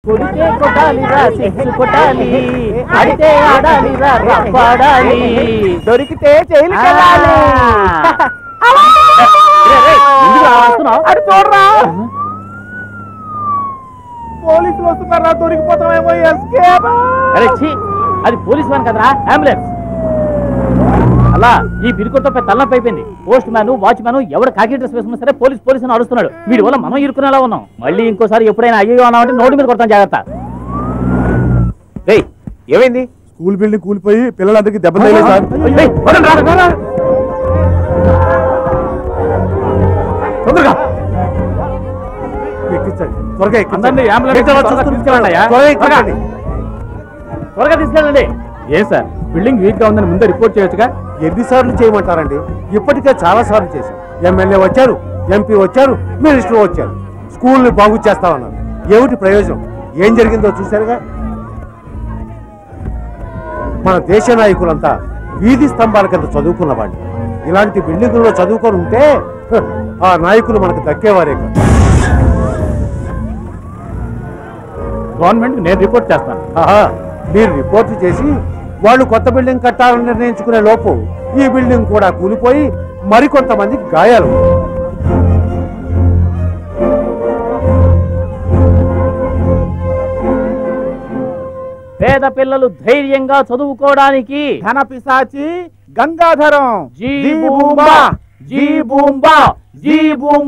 కొడితే కొట్టాలిరా సిక్స్ కొట్టాలి అడితే ఆడాలిరా రప్పాడాలి దొరికితే జైలుకి వెళ్ళాలి. అటు చూడరా పోలీసులు వస్తున్నారా దొరికిపోతామేమో. అది పోలీస్ వ్యాన్ కదరా అంబులెన్స్. అలా ఈ పిరికొట్టపై తలనొప్పి అయిపోయింది. పోస్ట్ మ్యాన్ వాచ్మ్యాన్ ఎవరు కాకి డ్రెస్ వేసుకున్నా సరే పోలీస్ పోలీస్ అని అరుస్తున్నాడు. వీడి వల్ల మనం ఇరుకునేలా ఉన్నాం. మళ్ళీ ఇంకోసారి ఎప్పుడైనా అయ్యో అన్నామంటే నోటి మీద కొడతాం జాగ్రత్త. ఏమైంది? స్కూల్ బిల్డింగ్ కూలిపోయి పిల్లలందరికీ దెబ్బ తగిలేదు సార్. తొందరగా ఎక్కించండి, త్వరగా అందరినీ అంబులెన్స్ త్వరగా తీసుకెళ్ళండి. ఏ సార్ బిల్డింగ్ వీక్ గా ఉందని ముందే రిపోర్ట్ చేయొచ్చుగా. ఎన్నిసార్లు చేయమంటారండి? ఇప్పటికే చాలా సార్లు చేశాం. ఎమ్మెల్యే వచ్చారు, ఎంపీ వచ్చారు, మినిస్టర్ వచ్చారు, స్కూల్ని బాగు చేస్తామన్నారు. ఏమిటి ప్రయోజనం? ఏం జరిగిందో చూశారుగా. మన దేశ నాయకులంతా వీధి స్తంభాల కింద చదువుకున్న వాళ్ళు. ఇలాంటి బిల్డింగుల్లో చదువుకొని ఉంటే ఆ నాయకులు మనకు దక్కేవారే కాదు. గవర్నమెంట్ నేను రిపోర్ట్ చేస్తాను. మీరు రిపోర్ట్ చేసి వాళ్ళు కొత్త బిల్డింగ్ కట్టాలని నిర్ణయించుకునే లోపు ఈ బిల్డింగ్ కూడా కూలిపోయి మరికొంతమందికి గాయాలు. పేద పిల్లలు ధైర్యంగా చదువుకోవడానికి ధన పిశాచి గంగాధరం జీ బూంబా జీ బూంబా జీ బూంబా.